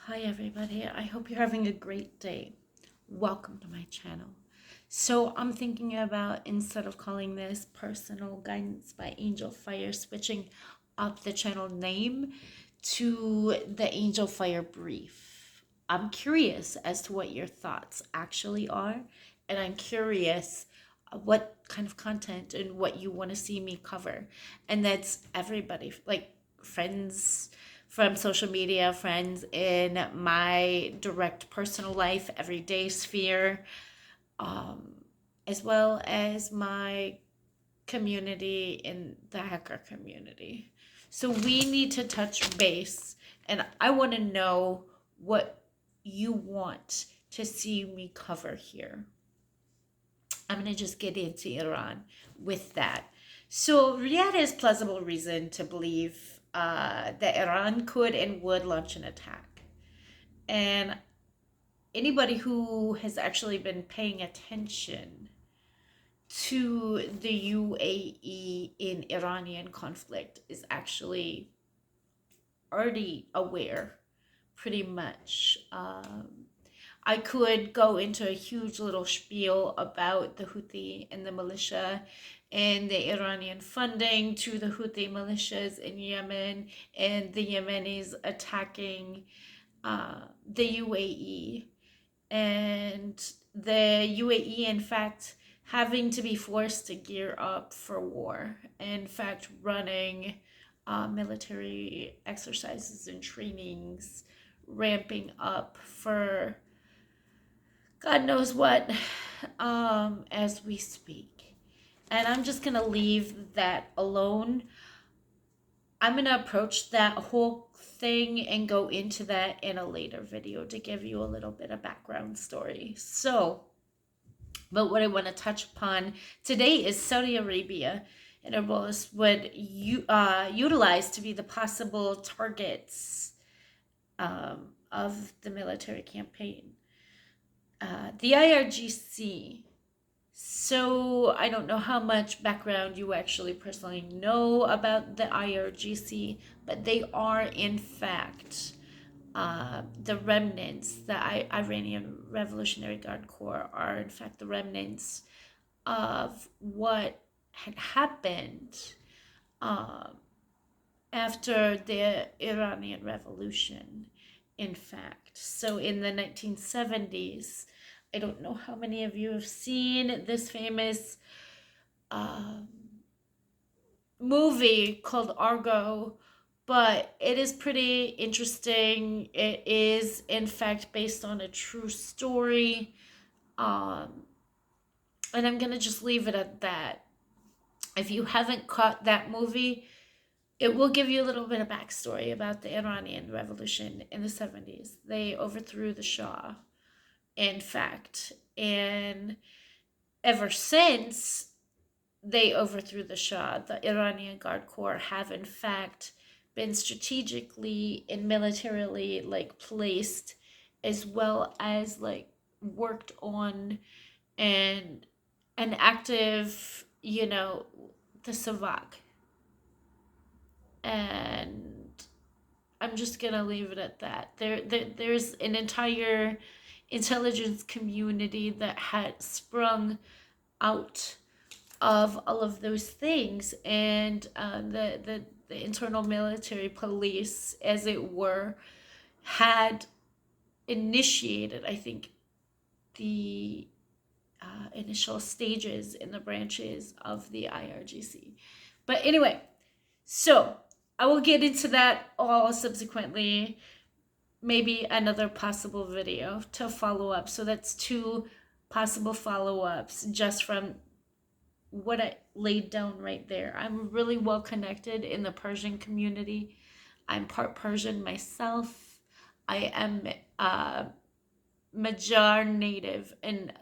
Hi everybody, I hope you're having a great day. Welcome to my channel. So I'm thinking about, instead of calling this Personal Guidance by Angel Fire, switching up the channel name to the Angel Fire Brief. I'm curious as to what your thoughts actually are, and I'm curious what kind of content and what you want to see me cover. And that's everybody, like friends from social media, friends in my direct personal life, everyday sphere, um, as well as my community in the hacker community. So we need to touch base, and I want to know what you want to see me cover here. I'm going to just get into Iran with that. So Riyadh has plausible reason to believe that Iran could and would launch an attack. And anybody who has actually been paying attention to the UAE in Iranian conflict is actually already aware, pretty much. I could go into a huge little spiel about the Houthi and the militia and the Iranian funding to the Houthi militias in Yemen and the Yemenis attacking the UAE, and the UAE, in fact, having to be forced to gear up for war. In fact, running military exercises and trainings, ramping up for God knows what, as we speak. And I'm just going to leave that alone. I'm going to approach that whole thing and go into that in a later video to give you a little bit of background story. But what I want to touch upon today is Saudi Arabia and Airbus would utilize to be the possible targets of the military campaign. The IRGC. So I don't know how much background you actually personally know about the IRGC, but they are in fact the remnants, the Iranian Revolutionary Guard Corps are in fact the remnants of what had happened um, after the Iranian Revolution, in fact. So in the 1970s, I don't know how many of you have seen this famous um, movie called Argo, but it is pretty interesting. It is, in fact, based on a true story. Um, and I'm going to just leave it at that. If you haven't caught that movie, it will give you a little bit of backstory about the Iranian Revolution in the 70s. They overthrew the Shah, in fact. And ever since they overthrew the Shah, the Iranian Guard Corps have, in fact, been strategically and militarily placed, as well as worked on and an active, the Savak. And I'm just gonna leave it at that. There's an entire intelligence community that had sprung out of all of those things, and the internal military police, as it were, had initiated, I think, the initial stages in the branches of the IRGC. But anyway, so I will get into that all subsequently, maybe another possible video to follow up. So that's two possible follow-ups just from what I laid down right there. I'm really well connected in the Persian community. I'm part Persian myself. I am Magyar native and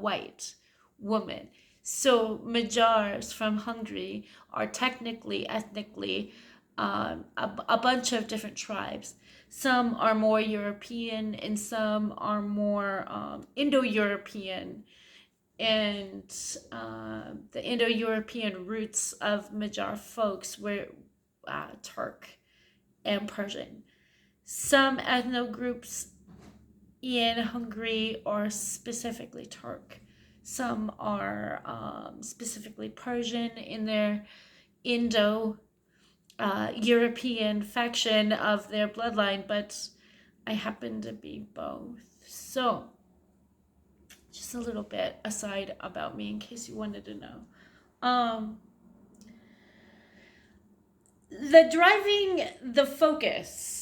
white woman. So Magyars from Hungary are technically, ethnically, a bunch of different tribes. Some are more European and some are more Indo-European. And the Indo-European roots of Magyar folks were Turk and Persian. Some ethno groups in Hungary are specifically Turk. Some are specifically Persian in their Indo European faction of their bloodline, but I happen to be both. So, just a little bit aside about me in case you wanted to know. The driving the focus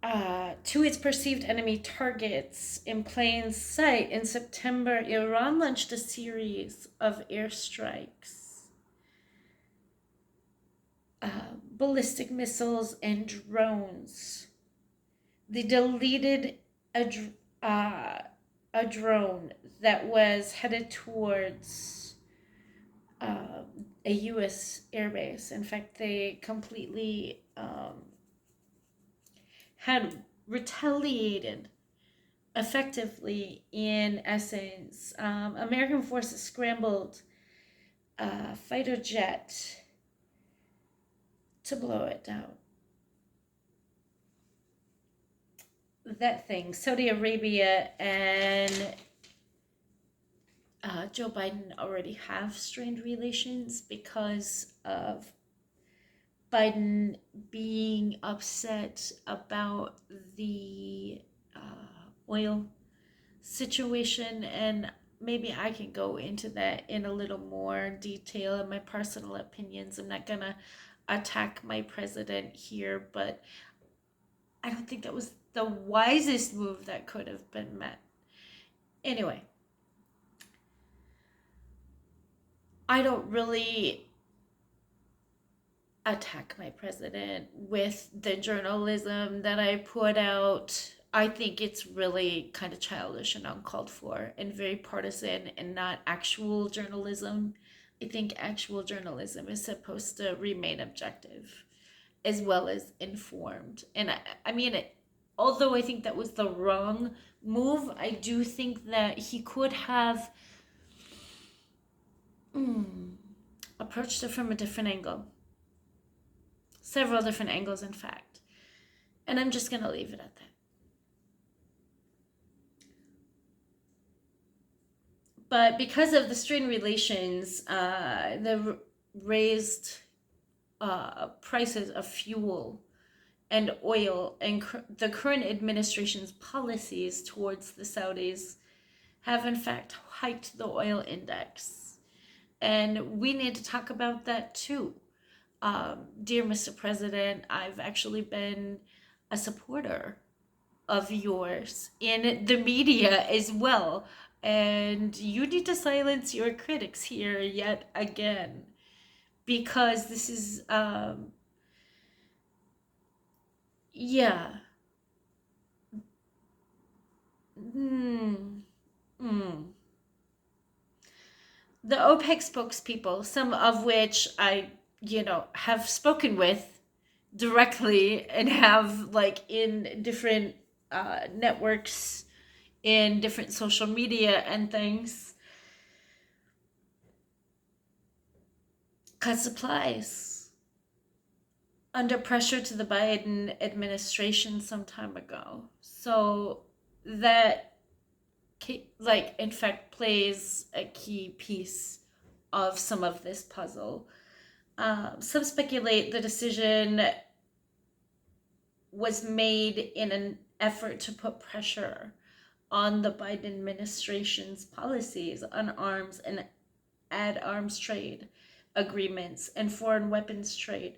to its perceived enemy targets in plain sight, in September, Iran launched a series of airstrikes, ballistic missiles, and drones. They deleted a drone that was headed towards a U.S. airbase. In fact, they completely had retaliated effectively. In essence, American forces scrambled a fighter jet to blow it down. That thing, Saudi Arabia and Joe Biden already have strained relations because of Biden being upset about the oil situation. And maybe I can go into that in a little more detail in my personal opinions. I'm not going to attack my president here, but I don't think that was the wisest move that could have been met. Anyway, I don't really attack my president with the journalism that I put out. I think it's really kind of childish and uncalled for and very partisan and not actual journalism. I think actual journalism is supposed to remain objective as well as informed. And I mean, although I think that was the wrong move, I do think that he could have approached it from a different angle. Several different angles, in fact. And I'm just going to leave it at that. But because of the strained relations, the raised prices of fuel and oil, and the current administration's policies towards the Saudis have in fact hiked the oil index. And we need to talk about that too. Dear Mr. President, I've actually been a supporter of yours in the media as well. And you need to silence your critics here yet again. Because this is, yeah. The OPEC spokespeople, some of which I, have spoken with directly and have like in different networks, in different social media and things, cut supplies under pressure to the Biden administration some time ago. So that, like, in fact, plays a key piece of some of this puzzle. Some speculate the decision was made in an effort to put pressure on the Biden administration's policies on arms and add arms trade agreements and foreign weapons trade,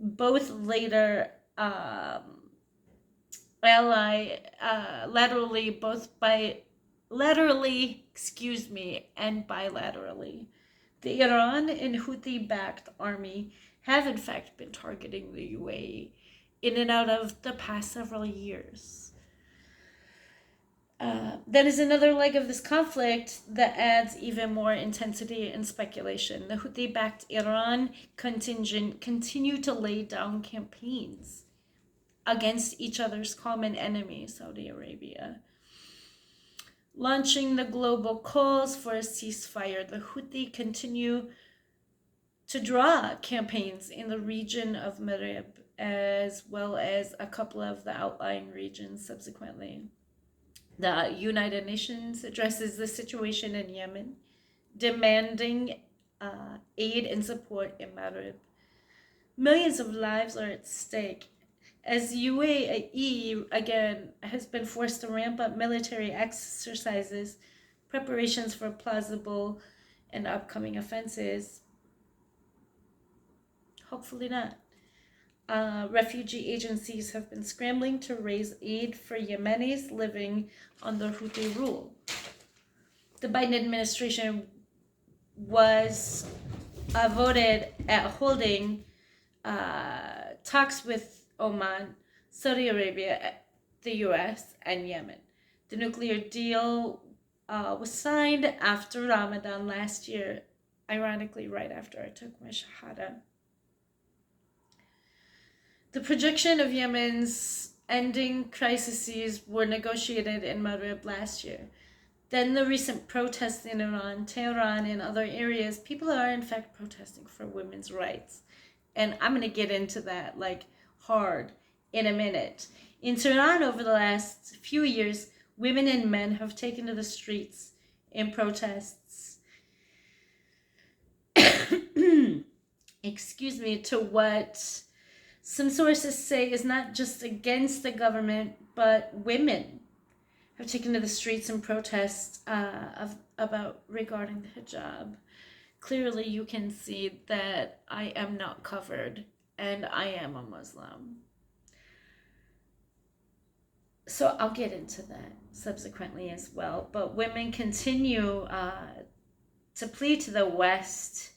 both later laterally, and bilaterally. The Iran and Houthi-backed army have in fact been targeting the UAE in and out of the past several years. That is another leg of this conflict that adds even more intensity and speculation. The Houthi-backed Iran contingent continue to lay down campaigns against each other's common enemy, Saudi Arabia, launching the global calls for a ceasefire. The Houthi continue to draw campaigns in the region of Marib as well as a couple of the outlying regions subsequently. The United Nations addresses the situation in Yemen, demanding aid and support in Maghreb. Millions of lives are at stake as UAE again has been forced to ramp up military exercises, preparations for plausible and upcoming offenses. Hopefully not. Refugee agencies have been scrambling to raise aid for Yemenis living under Houthi rule. The Biden administration was voted at holding talks with Oman, Saudi Arabia, the US, and Yemen. The nuclear deal was signed after Ramadan last year, ironically, right after I took my Shahada. The projection of Yemen's ending crises were negotiated in Maghreb last year. Then the recent protests in Iran, Tehran, and other areas, people are in fact protesting for women's rights. And I'm going to get into that like hard in a minute. In Tehran over the last few years, women and men have taken to the streets in protests excuse me, to what some sources say is not just against the government, but women have taken to the streets in protest about regarding the hijab. Clearly, you can see that I am not covered, and I am a Muslim. So I'll get into that subsequently as well. But women continue to plead to the West